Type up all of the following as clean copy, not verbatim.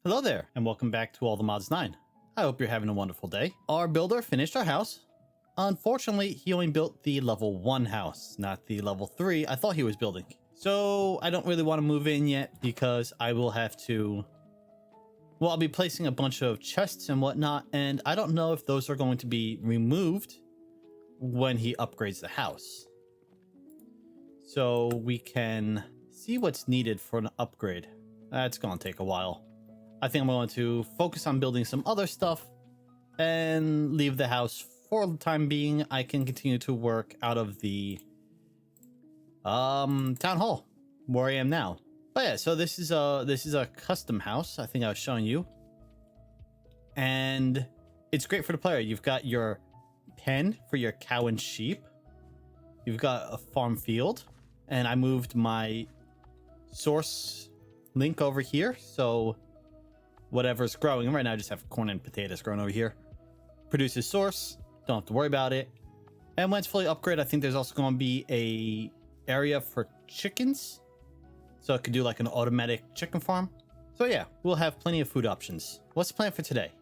Hello there, and welcome back to All the Mods 9. I hope you're having a wonderful day. Our builder finished our house. Unfortunately, he only built the level 1 house, not the level 3 I thought he was building. So I don't really want to move in yet because I will have to... Well, I'll be placing a bunch of chests and whatnot, and I don't know if those are going to be removed when he upgrades the house. So we can see what's needed for an upgrade. That's going to take a while. I think I'm going to focus on building some other stuff and leave the house for the time being. I can continue to work out of the town hall where I am now. But yeah, so this is a custom house. I think I was showing you, and it's great for the player. You've got your pen for your cow and sheep. You've got a farm field, and I moved my source link over here, so whatever's growing right now, I just have corn and potatoes growing over here. Produces source, don't have to worry about it. And when it's fully upgraded, I think there's also going to be a area for chickens, so I could do like an automatic chicken farm. So yeah, we'll have plenty of food options. What's the plan for today?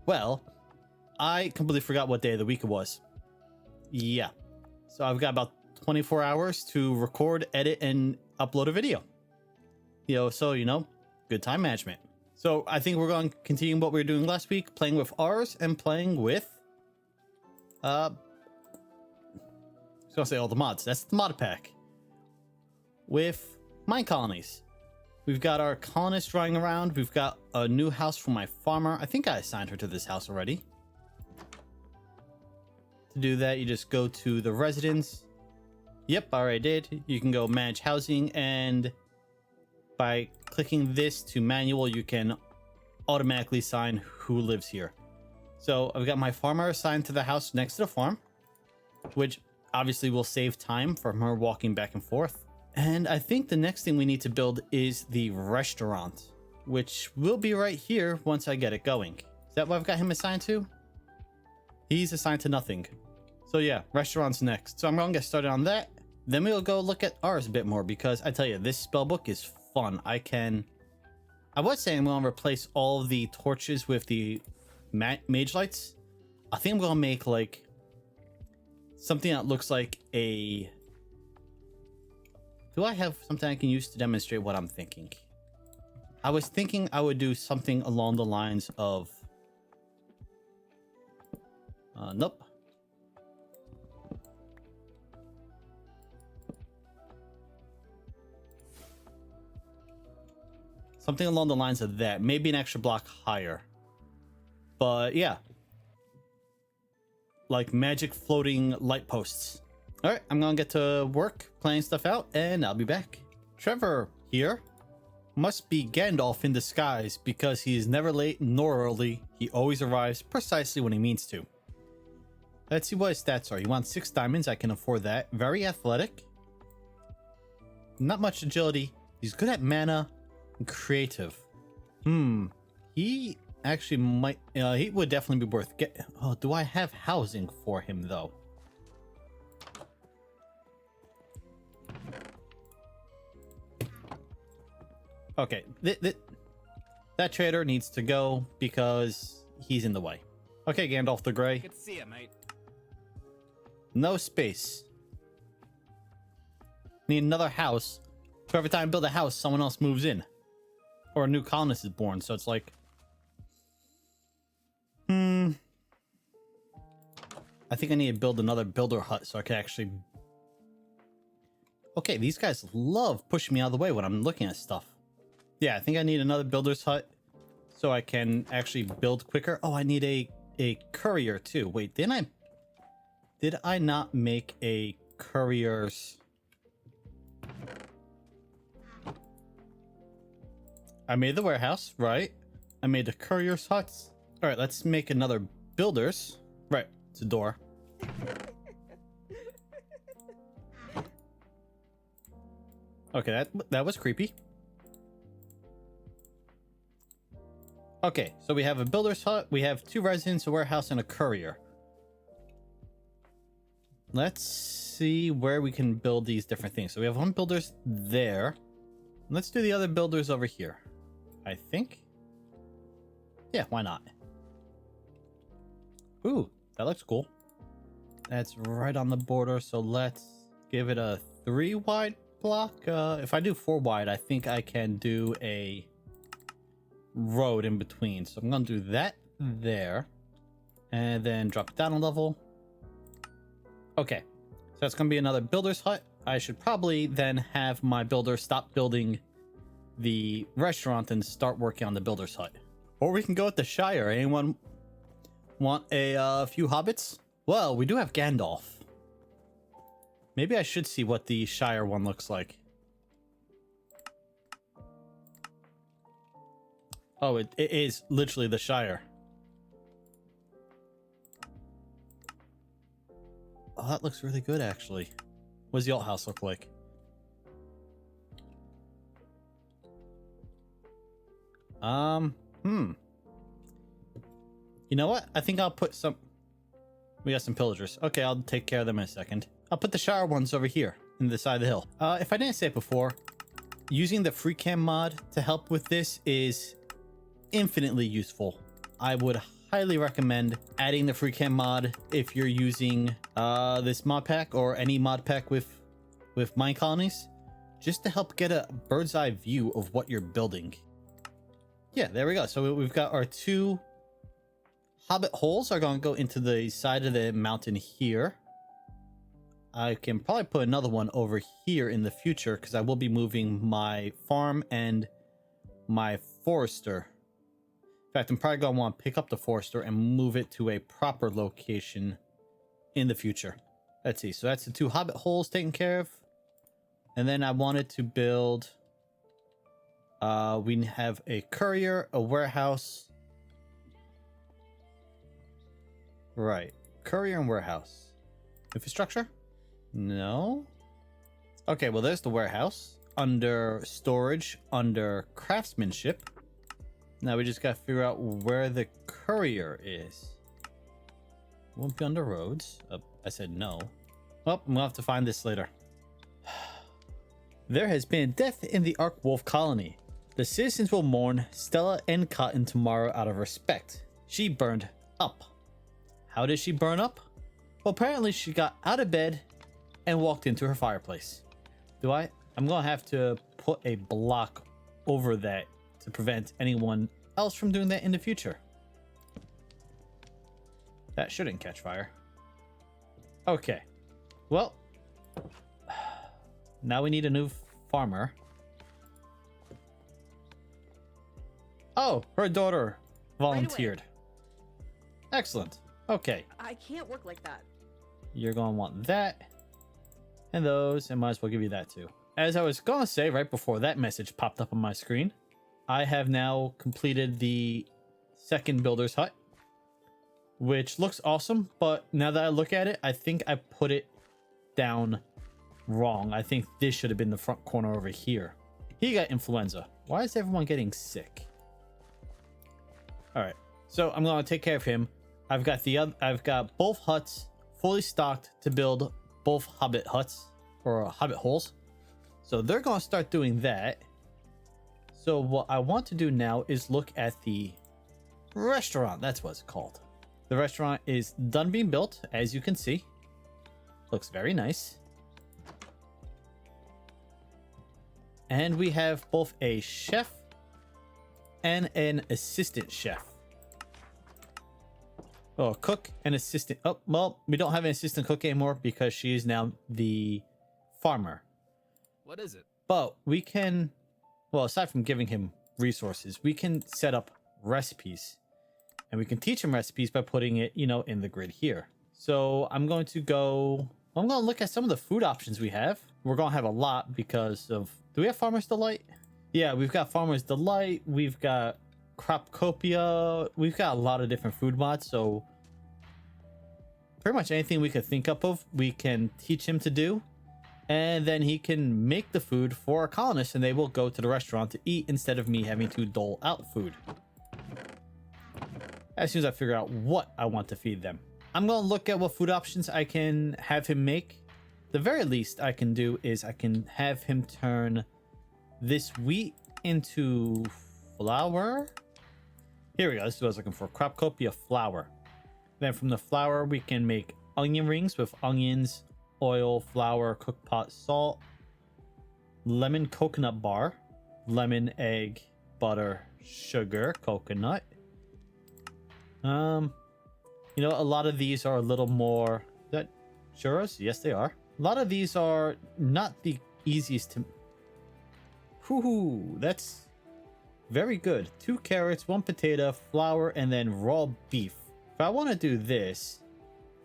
Well, I completely forgot what day of the week it was. Yeah, so I've got about 24 hours to record, edit, and upload a video. So good time management. So I think we're going to continue what we were doing last week, playing with ours and playing with, I was going to say all the mods. That's the mod pack. With mine colonies. We've got our colonist running around. We've got a new house for my farmer. I think I assigned her to this house already. To do that, you just go to the residence. Yep, I already did. You can go manage housing, and by clicking this to manual, you can automatically assign who lives here. So I've got my farmer assigned to the house next to the farm, which obviously will save time from her walking back and forth. And I think the next thing we need to build is the restaurant, which will be right here once I get it going. Is that what I've got him assigned to? He's assigned to nothing. So yeah, restaurant's next. So I'm going to get started on that. Then we'll go look at ours a bit more, because I tell you, this spellbook is fun. I was saying I'm going to replace all of the torches with the mage lights. I think I'm going to make like something that looks like a... Do I have something I can use to demonstrate what I'm thinking? I was thinking I would do something along the lines of... Nope. Something along the lines of that. Maybe an extra block higher. But yeah. Like magic floating light posts. Alright, I'm gonna get to work planning stuff out, and I'll be back. Trevor here must be Gandalf in disguise, because he is never late nor early. He always arrives precisely when he means to. Let's see what his stats are. He wants 6 diamonds. I can afford that. Very athletic. Not much agility. He's good at mana. Creative. He actually might... he would definitely be worth get... Oh, do I have housing for him, though? Okay. That trader needs to go because he's in the way. Okay, Gandalf the Grey. Good to see you, mate. No space. Need another house. So every time I build a house, someone else moves in. Or a new colonist is born, so it's like... I think I need to build another builder hut so I can actually... Okay, these guys love pushing me out of the way when I'm looking at stuff. Yeah, I think I need another builder's hut so I can actually build quicker. Oh, I need a courier too. Wait, did I not make a courier's... I made the warehouse, right? I made the courier's huts. All right, let's make another builder's. Right, it's a door. Okay, that was creepy. Okay, so we have a builder's hut, we have 2 residents, a warehouse, and a courier. Let's see where we can build these different things. So we have 1 builder's there. Let's do the other builders over here, I think. Yeah, why not? Ooh, that looks cool. That's right on the border, so let's give it a 3 wide block. If I do 4 wide, I think I can do a road in between. So I'm gonna do that there, and then drop it down a level. Okay, so that's gonna be another builder's hut. I should probably then have my builder stop building the restaurant and start working on the builder's hut. Or we can go with the Shire. Anyone want a few hobbits? Well, we do have Gandalf. Maybe I should see what the Shire one looks like. Oh, it is literally the Shire. Oh, that looks really good, actually. What does the alt house look like? You know what? I think I'll put some... We got some pillagers. Okay, I'll take care of them in a second. I'll put the Shire ones over here in the side of the hill. If I didn't say it before, using the free cam mod to help with this is infinitely useful. I would highly recommend adding the free cam mod if you're using this mod pack or any mod pack with mine colonies, just to help get a bird's eye view of what you're building. Yeah, there we go. So we've got our 2 hobbit holes are going to go into the side of the mountain here. I can probably put another one over here in the future because I will be moving my farm and my forester. In fact, I'm probably going to want to pick up the forester and move it to a proper location in the future. Let's see. So that's the 2 hobbit holes taken care of. And then I wanted to build... we have a courier, a warehouse. Right. Courier and warehouse. Infrastructure? No. Okay, well, there's the warehouse. Under storage, under craftsmanship. Now we just got to figure out where the courier is. Won't be under roads. I said no. Well, we'll have to find this later. There has been death in the Ark Wolf colony. The citizens will mourn Stella and Cotton tomorrow out of respect. She burned up. How did she burn up? Well, apparently she got out of bed and walked into her fireplace. I'm gonna have to put a block over that to prevent anyone else from doing that in the future. That shouldn't catch fire. Okay. Well, now we need a new farmer. Oh, her daughter volunteered. Right. Excellent. Okay. I can't work like that. You're going to want that and those, and might as well give you that too. As I was going to say right before that message popped up on my screen, I have now completed the second builder's hut, which looks awesome, but now that I look at it, I think I put it down wrong. I think this should have been the front corner over here. He got influenza. Why is everyone getting sick? All right, so I'm going to take care of him. I've got both huts fully stocked to build both hobbit huts or hobbit holes. So they're going to start doing that. So what I want to do now is look at the restaurant. That's what it's called. The restaurant is done being built, as you can see. Looks very nice. And we have both a chef and an assistant chef. Oh, cook and assistant. Oh, well, we don't have an assistant cook anymore because she is now the farmer. What is it? But we can, well, aside from giving him resources, we can set up recipes. And we can teach him recipes by putting it, in the grid here. So I'm going to look at some of the food options we have. We're going to have a lot because of, do we have Farmer's Delight? Yeah, we've got Farmer's Delight. We've got Cropcopia. We've got a lot of different food mods. So pretty much anything we could think up of, we can teach him to do. And then he can make the food for our colonists and they will go to the restaurant to eat instead of me having to dole out food. As soon as I figure out what I want to feed them. I'm going to look at what food options I can have him make. The very least I can do is I can have him turn this wheat into flour. Here we go. This is what I was looking for. Cropcopia flour. Then from the flour, we can make onion rings with onions, oil, flour, cooked pot, salt, lemon coconut bar, lemon, egg, butter, sugar, coconut. You know, a lot of these are a little more... Is that churros? Yes, they are. A lot of these are not the easiest to... Whoo, that's very good. 2 carrots, 1 potato, flour, and then raw beef. If I want to do this,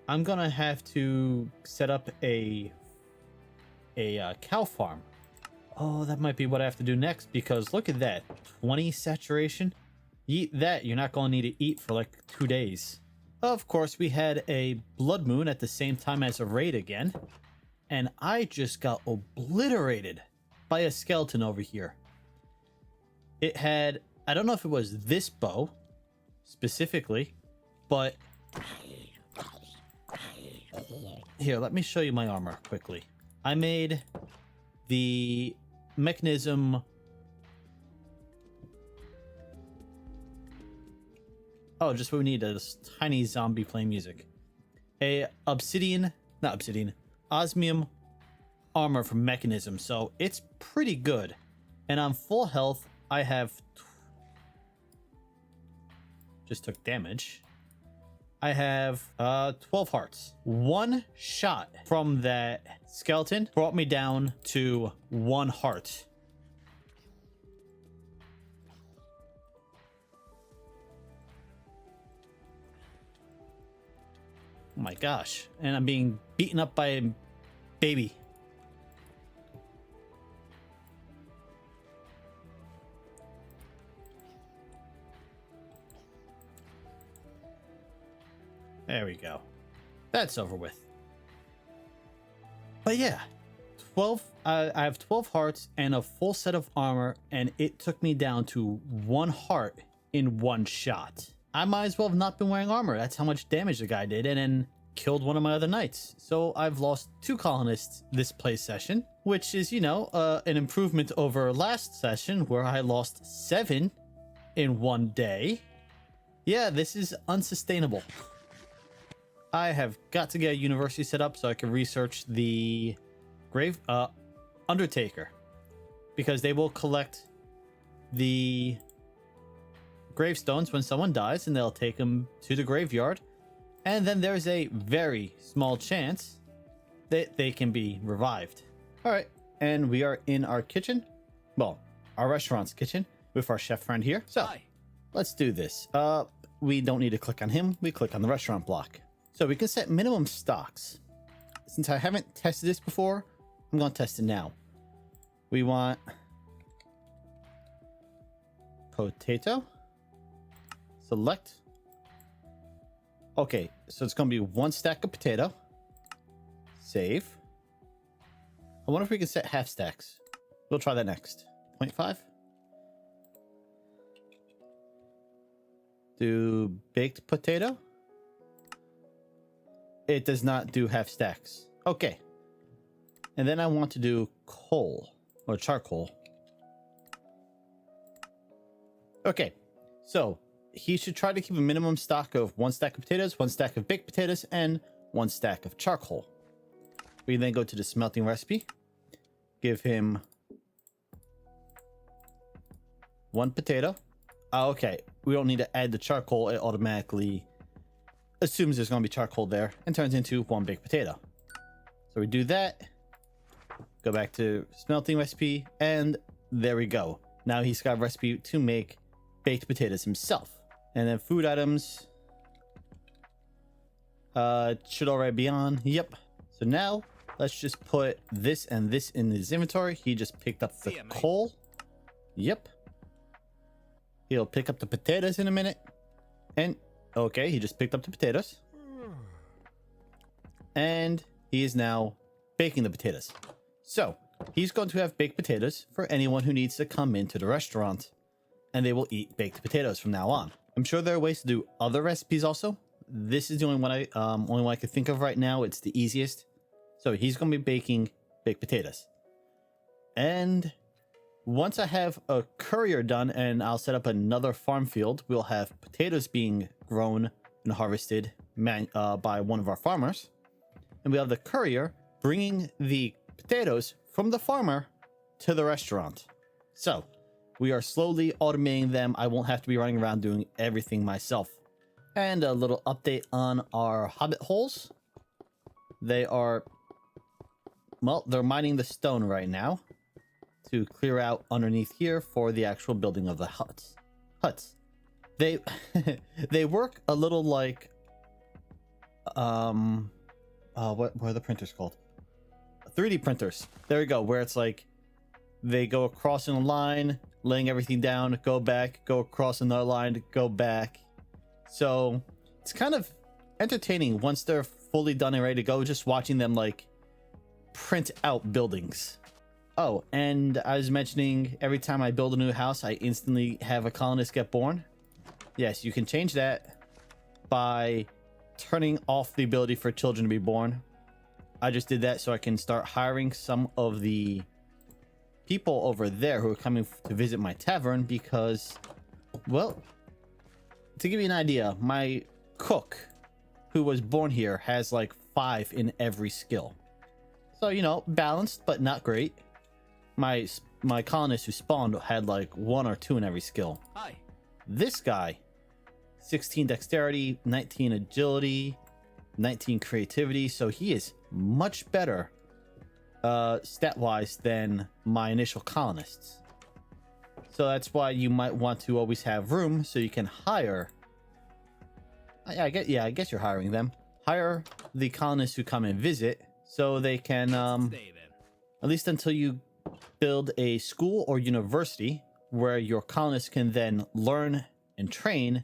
I'm gonna have to set up a cow farm. Oh, that might be what I have to do next, because look at that. 20 saturation. You eat that, you're not gonna need to eat for like 2 days. Of course, we had a blood moon at the same time as a raid again, and I just got obliterated by a skeleton over here. It had, I don't know if it was this bow specifically, but here, let me show you my armor quickly. I made the mechanism. Oh, just what we need is tiny zombie playing music. A osmium armor from mechanism, so it's pretty good. And on full health, I have just took damage. I have 12 hearts. 1 shot from that skeleton brought me down to 1 heart. Oh my gosh. And I'm being beaten up by a baby. There we go. That's over with. But yeah, 12. I have 12 hearts and a full set of armor, and it took me down to 1 heart in 1 shot. I might as well have not been wearing armor. That's how much damage the guy did, and then killed one of my other knights. So I've lost 2 colonists this play session, which is, you know, an improvement over last session where I lost 7 in 1 day. Yeah, this is unsustainable. I have got to get a university set up so I can research the grave undertaker, because they will collect the gravestones when someone dies, and they'll take them to the graveyard, and then there's a very small chance that they can be revived. All right, and we are in our kitchen, well, our restaurant's kitchen, with our chef friend here. So let's do this. We don't need to click on him. We click on the restaurant block. So we can set minimum stocks. Since I haven't tested this before, I'm going to test it now. We want potato. Select. Okay, so it's going to be 1 stack of potato. Save. I wonder if we can set half stacks. We'll try that next. 0.5. Do baked potato. It does not do half stacks. Okay. And then I want to do coal or charcoal. Okay. So he should try to keep a minimum stock of 1 stack of potatoes, 1 stack of baked potatoes, and 1 stack of charcoal. We then go to the smelting recipe. Give him 1 potato. Okay. We don't need to add the charcoal. It automatically assumes there's going to be charcoal there and turns into 1 baked potato. So we do that, go back to smelting recipe, and there we go. Now he's got a recipe to make baked potatoes himself. And then food items should already be on. Yep. So now let's just put this and this in his inventory. He just picked up the coal. Yep. He'll pick up the potatoes in a minute. And okay, he just picked up the potatoes. And he is now baking the potatoes. So he's going to have baked potatoes for anyone who needs to come into the restaurant, and they will eat baked potatoes from now on. I'm sure there are ways to do other recipes also. This is the only one I could think of right now. It's the easiest. So he's going to be baking baked potatoes. And once I have a courier done and I'll set up another farm field, we'll have potatoes being grown and harvested by one of our farmers. And we have the courier bringing the potatoes from the farmer to the restaurant. So we are slowly automating them. I won't have to be running around doing everything myself. And a little update on our hobbit holes. They are, well, they're mining the stone right now to clear out underneath here for the actual building of the huts. They they work a little like what are the printers called? 3D printers. There we go, where it's like they go across in a line, laying everything down, go back, go across another line, go back. So it's kind of entertaining once they're fully done and ready to go, just watching them like print out buildings. Oh, and I was mentioning every time I build a new house, I instantly have a colonist get born. Yes, you can change that by turning off the ability for children to be born. I just did that so I can start hiring some of the people over there who are coming to visit my tavern because, well, to give you an idea, my cook who was born here has like 5 in every skill. So, you know, balanced, but not great. My colonist who spawned had like 1 or 2 in every skill. Hi. This guy, 16 dexterity, 19 agility, 19 creativity. So he is much better stat-wise than my initial colonists. So that's why you might want to always have room so you can hire. I guess you're hiring them. Hire the colonists who come and visit so they can, at least until you build a school or university where your colonists can then learn and train,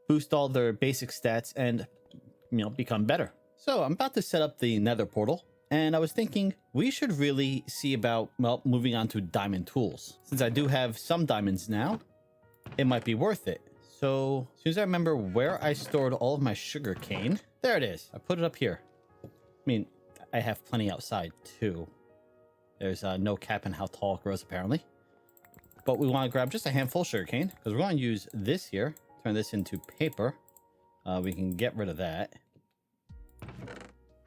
boost all their basic stats, and, you know, become better. So I'm about to set up the nether portal, and I was thinking we should really see about, well, moving on to diamond tools. Since I do have some diamonds now, it might be worth it. So as soon as I remember where I stored all of my sugar cane, there it is. I put it up here. I mean, I have plenty outside too. There's no cap in how tall it grows apparently. But we want to grab just a handful of sugarcane because we're going to use this here. Turn this into paper. We can get rid of that.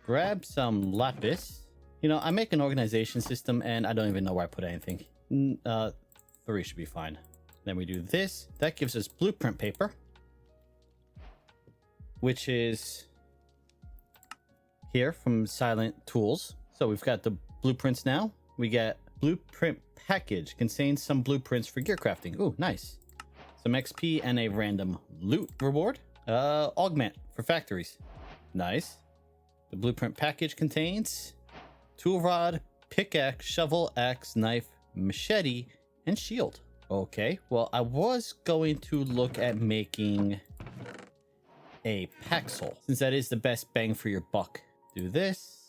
Grab some lapis. You know, I make an organization system and I don't even know where I put anything. 3 should be fine. Then we do this. That gives us blueprint paper, which is here from Silent Tools. So we've got the blueprints now. We get blueprint package. Contains some blueprints for gear crafting. Ooh, nice. Some XP and a random loot reward. Augment for factories. Nice. The blueprint package contains tool rod, pickaxe, shovel, axe, knife, machete, and shield. Okay, well, I was going to look at making a paxel, since that is the best bang for your buck. Do this.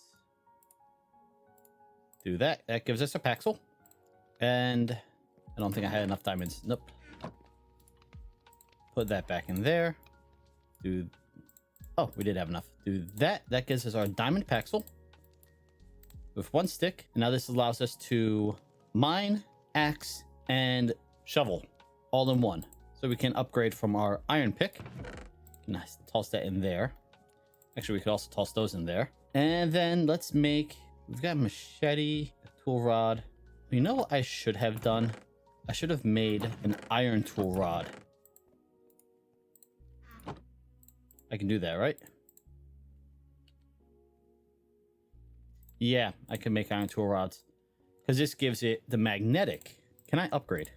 Do that. That gives us a paxel. And I don't think I had enough diamonds. Nope. Put that back in there. Oh, we did have enough. Do that. That gives us our diamond paxel with 1 stick. And now this allows us to mine, axe, and shovel all in one. So we can upgrade from our iron pick. Nice. Toss that in there. Actually, we could also toss those in there. And then let's make... We've got machete, a tool rod. You know what I should have done? I should have made an iron tool rod. I can do that, right? Yeah, I can make iron tool rods. Because this gives it the magnetic. Can I upgrade?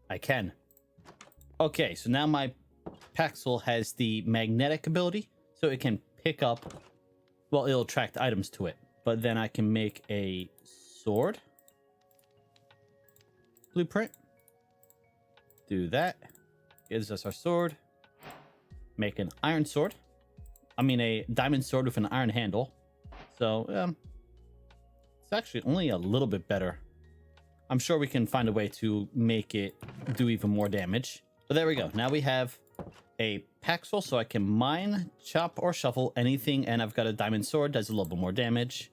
I can. Okay, so now my Paxel has the magnetic ability. So it can pick up... Well, it'll attract items to it. But then I can make a sword. Blueprint. Do that. Gives us our sword. Make an iron sword. I mean a diamond sword with an iron handle. So, it's actually only a little bit better. I'm sure we can find a way to make it do even more damage. But there we go. Now we have a Paxel, so I can mine, chop, or shuffle anything. And I've got a diamond sword. Does a little bit more damage.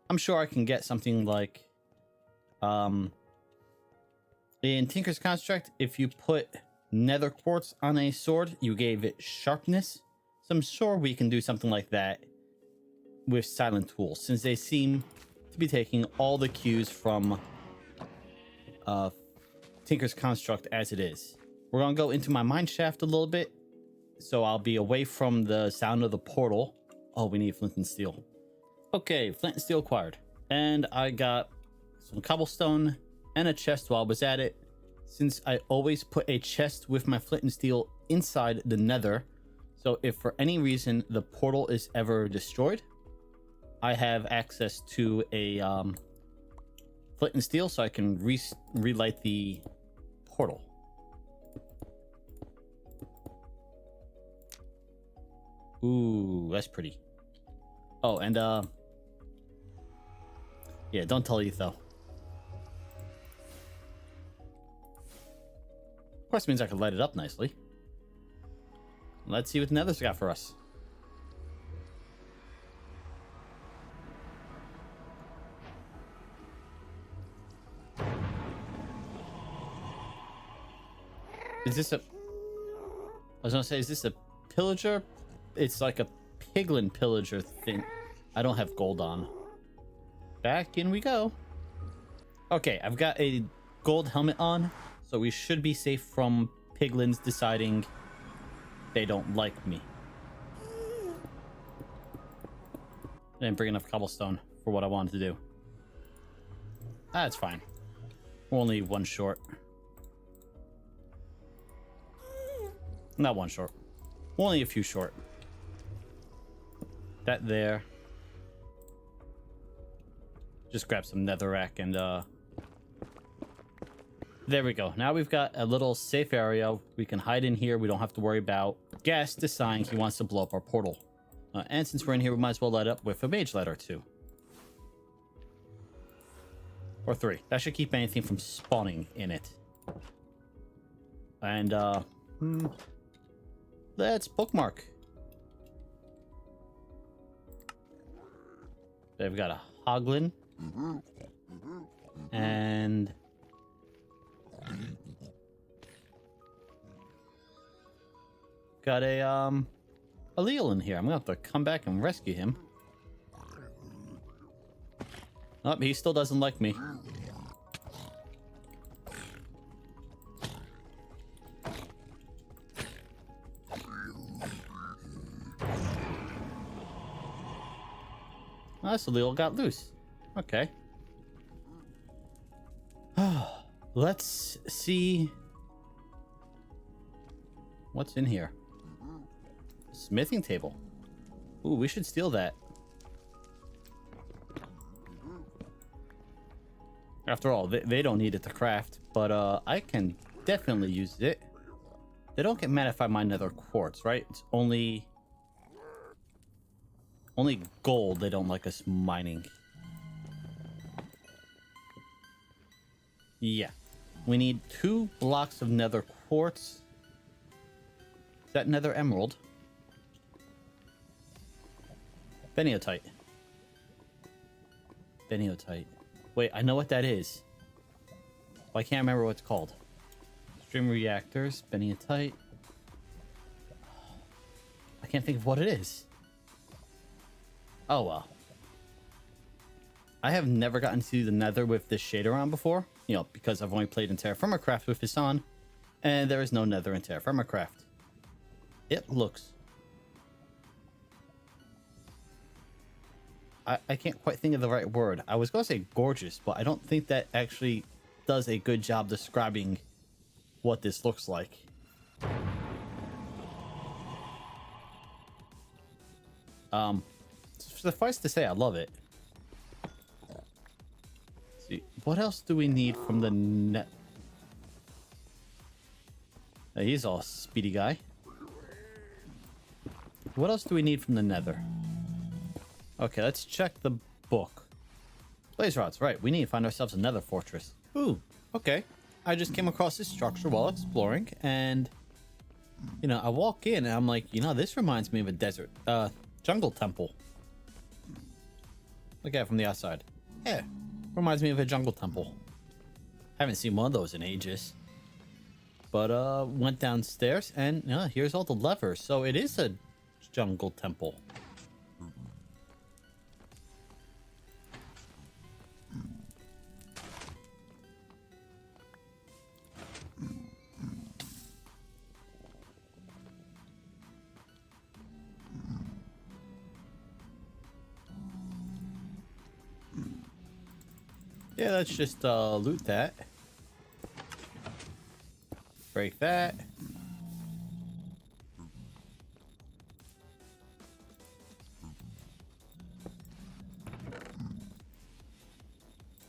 I'm sure I can get something like... In Tinker's Construct, if you put nether quartz on a sword, you gave it sharpness. So I'm sure we can do something like that with silent tools, since they seem to be taking all the cues from Tinker's Construct as it is. We're gonna go into my mine shaft a little bit, so I'll be away from the sound of the portal. Oh, we need flint and steel. Okay, flint and steel acquired. And I got some cobblestone and a chest while I was at it. Since I always put a chest with my flint and steel inside the nether, so if for any reason the portal is ever destroyed, I have access to a flint and steel, so I can relight the portal. Ooh, that's pretty. Oh, and yeah, don't tell Etho. Of course, it means I can light it up nicely. Let's see what Nether's got for us. Is this a... I was gonna say, is this a pillager? It's like a piglin pillager thing. I don't have gold on. Back in we go. Okay, I've got a gold helmet on, so we should be safe from piglins deciding they don't like me. I didn't bring enough cobblestone for what I wanted to do. That's fine. We're only one short. Not one short. We're only a few short. That there. Just grab some netherrack and there we go. Now we've got a little safe area. We can hide in here. We don't have to worry about Geass deciding he wants to blow up our portal. And since we're in here, we might as well light up with a mage light or two. Or three. That should keep anything from spawning in it. And let's bookmark. They've got a hoglin. And got a Leal in here. I'm gonna have to come back and rescue him. Oh, he still doesn't like me. Oh, so Leal got loose. Okay. Let's see what's in here. Smithing table. Ooh, we should steal that. After all, they don't need it to craft, but I can definitely use it. They don't get mad if I mine nether quartz, right? It's only gold they don't like us mining. Yeah. We need 2 blocks of nether quartz. Is that nether emerald? Beniotite. Beniotite. Wait, I know what that is. Well, I can't remember what it's called. Stream reactors, Beniotite. I can't think of what it is. Oh well. I have never gotten to the nether with this shader on before. You know, because I've only played in Terra Firma Craft with this on. And there is no nether in Terra Firma Craft. It looks... I can't quite think of the right word. I was going to say gorgeous, but I don't think that actually does a good job describing what this looks like. Suffice to say, I love it. Let's see, what else do we need from the net? He's all speedy guy. What else do we need from the nether? Okay, let's check the book. Blaze rods, right. We need to find ourselves a nether fortress. Ooh, okay. I just came across this structure while exploring, and, you know, I walk in, and I'm like, you know, this reminds me of a desert, jungle temple. Look at it from the outside. Yeah, reminds me of a jungle temple. Haven't seen one of those in ages. But went downstairs and here's all the levers. So it is a jungle temple. Yeah, let's just loot that. Break that.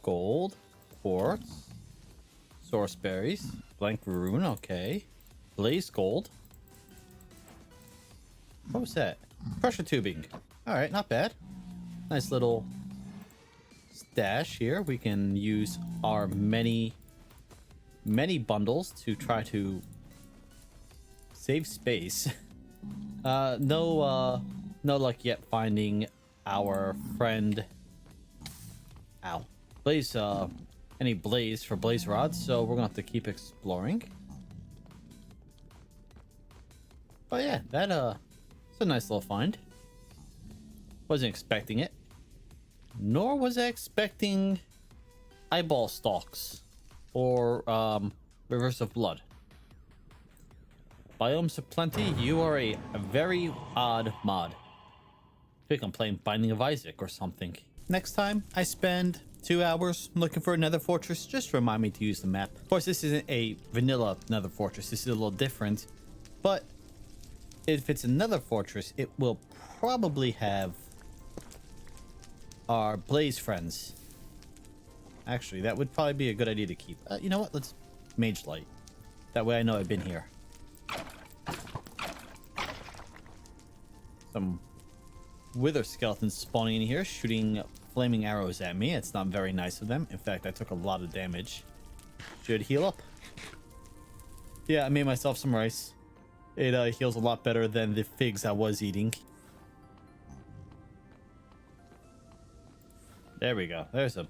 Gold, quartz, source berries, blank rune, okay. Blaze gold. What was that? Pressure tubing. Alright, not bad. Nice little stash here. We can use our many bundles to try to save space. No luck yet finding our friend Blaze, any blaze for blaze rods, so we're gonna have to keep exploring. But yeah, it's a nice little find. Wasn't expecting it. Nor was I expecting eyeball stalks or rivers of blood. Biomes of plenty. You are a very odd mod. I think I'm playing Binding of Isaac or something. Next time I spend 2 hours looking for another fortress, just remind me to use the map. Of course, this isn't a vanilla Nether fortress. This is a little different. But if it's another fortress, it will probably have our blaze friends. Actually, that would probably be a good idea to keep. You know what? Let's mage light. That way I know I've been here. Some wither skeletons spawning in here, shooting flaming arrows at me. It's not very nice of them. In fact, I took a lot of damage. Should heal up. Yeah, I made myself some rice. It heals a lot better than the figs I was eating. There we go. There's a...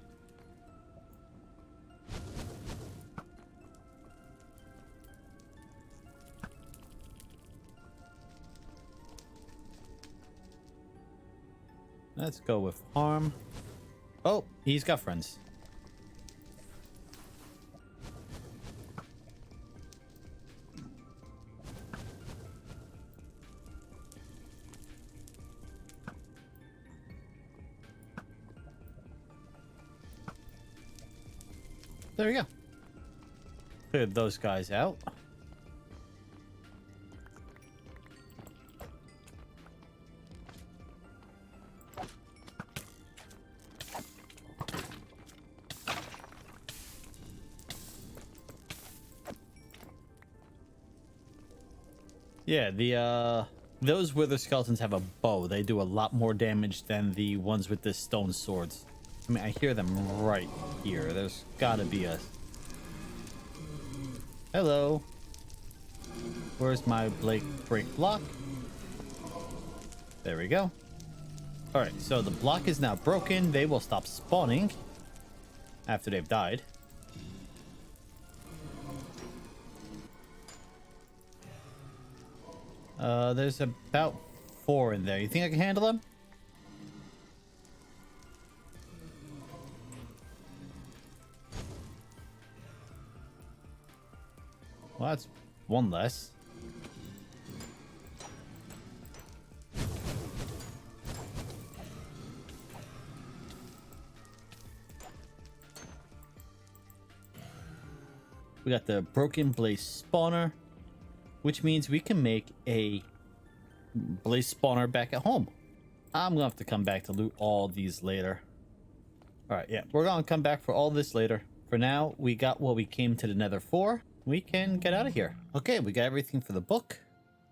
Let's go with harm. Oh, he's got friends. There we go. Cleared those guys out. Yeah, those wither skeletons have a bow. They do a lot more damage than the ones with the stone swords. I mean, I hear them right here. There's gotta be a... Hello. Where's my break block? There we go. Alright, so the block is now broken. They will stop spawning after they've died. There's about 4 in there. You think I can handle them? Well, that's one less. We got the broken blaze spawner, which means we can make a blaze spawner back at home. I'm gonna have to come back to loot all these later. All right, yeah, we're gonna come back for all this later. For now, we got what we came to the Nether for. We can get out of here. Okay, we got everything for the book.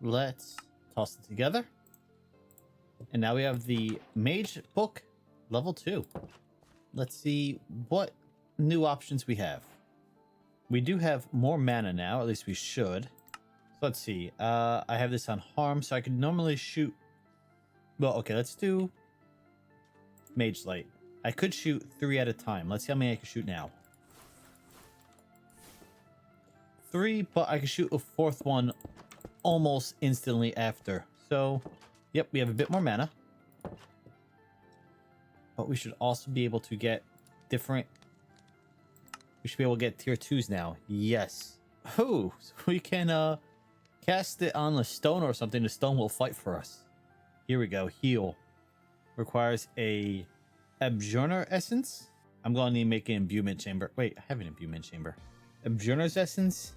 Let's toss it together. And now we have the mage book level 2. Let's see what new options we have. We do have more mana now, at least we should. So let's see. I have this on harm, so I could normally shoot. Well, okay, let's do mage light. I could shoot 3 at a time. Let's see how many I can shoot now. 3, but I can shoot a 4th one almost instantly after. So, yep, we have a bit more mana. But we should also be able to get different... We should be able to get tier 2s now. Yes. Oh, so we can cast it on a stone or something. The stone will fight for us. Here we go. Heal. Requires a Abjorner Essence. I'm going to need to make an imbuement chamber. Wait, I have an imbuement chamber. Abjorner's Essence.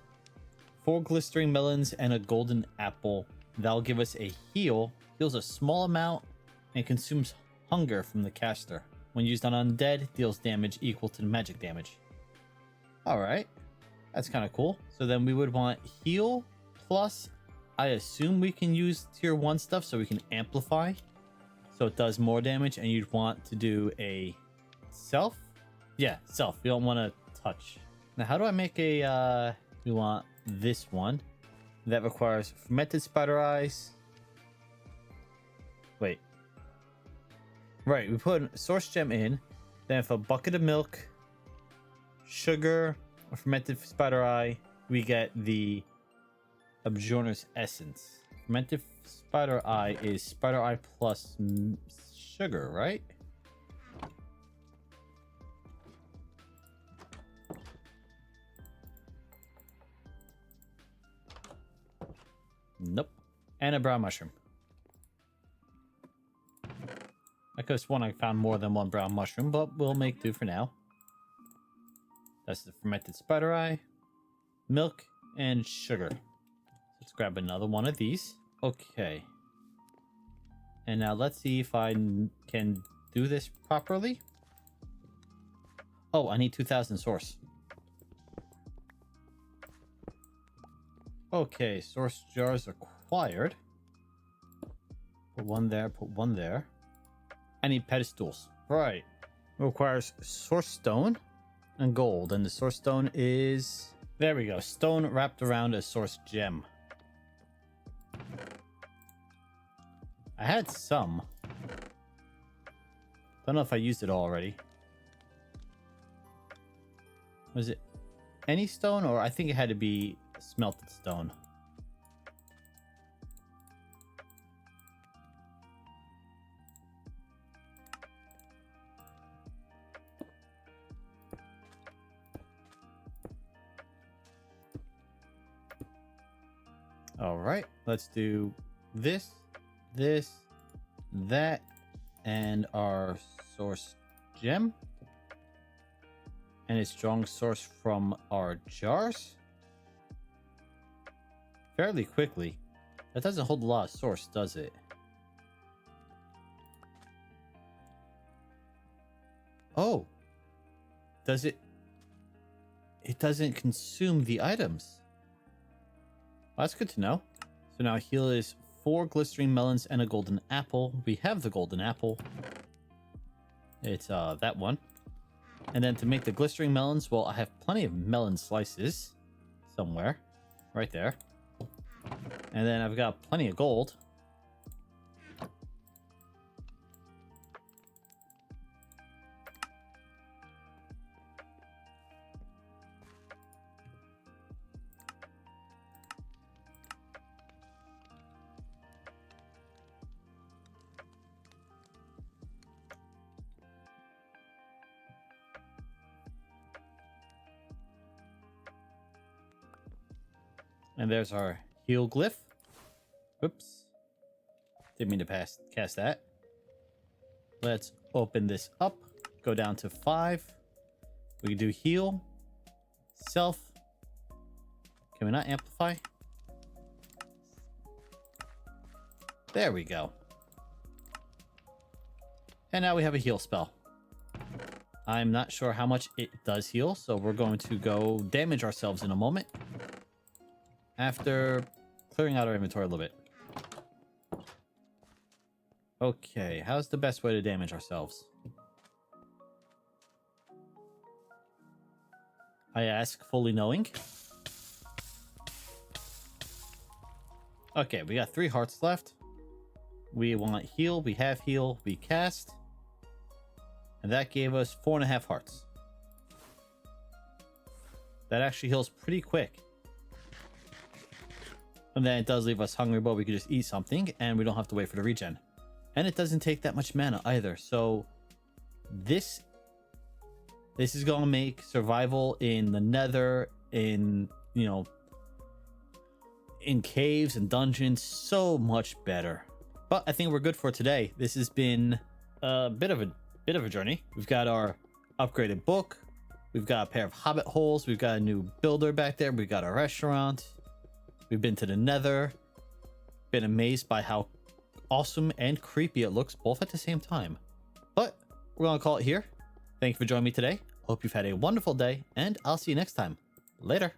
4 glistering melons and a golden apple. That'll give us a heal. Heals a small amount and consumes hunger from the caster. When used on undead, deals damage equal to the magic damage. Alright. That's kind of cool. So then we would want heal plus, I assume we can use tier 1 stuff so we can amplify. So it does more damage, and you'd want to do a self. Yeah, self. You don't want to touch. Now, how do I make a, we want this one. That requires fermented spider eyes. Wait. Right, we put a source gem in. Then with a bucket of milk, sugar, a fermented spider eye, we get the Abjorner's Essence. Fermented spider eye is spider eye plus sugar, right? Nope. And a brown mushroom. I could have sworn I found more than one brown mushroom, but we'll make do for now. That's the fermented spider eye, milk, and sugar. Let's grab another one of these. Okay. And now let's see if I can do this properly. Oh, I need 2,000 source. Okay, source jars acquired. Put one there, put one there. I need pedestals. Right. It requires source stone and gold. And the source stone is... There we go. Stone wrapped around a source gem. I had some. Don't know if I used it all already. Was it any stone, or I think it had to be smelted stone? All right, let's do this, that, and our source gem. And a strong source from our jars. Fairly quickly. That doesn't hold a lot of source, does it? Oh. Does it? It doesn't consume the items. Well, that's good to know. So now heal is 4 glistering melons and a golden apple. We have the golden apple. It's that one. And then to make the glistering melons, well, I have plenty of melon slices somewhere. Right there. And then I've got plenty of gold. And there's our heal glyph. Whoops. Didn't mean to cast that. Let's open this up. Go down to 5. We can do heal. Self. Can we not amplify? There we go. And now we have a heal spell. I'm not sure how much it does heal, so we're going to go damage ourselves in a moment. After clearing out our inventory a little bit. Okay, how's the best way to damage ourselves? I ask, fully knowing. Okay, we got 3 hearts left. We want heal, we have heal, we cast. And that gave us 4.5 hearts. That actually heals pretty quick. And then it does leave us hungry, but we could just eat something and we don't have to wait for the regen. And it doesn't take that much mana either. So this is going to make survival in the Nether, in, you know, in caves and dungeons so much better. But I think we're good for today. This has been a bit of a journey. We've got our upgraded book. We've got a pair of hobbit holes. We've got a new builder back there. We've got a restaurant. We've been to the Nether. Been amazed by how awesome and creepy it looks both at the same time. But we're going to call it here. Thank you for joining me today. Hope you've had a wonderful day, and I'll see you next time. Later.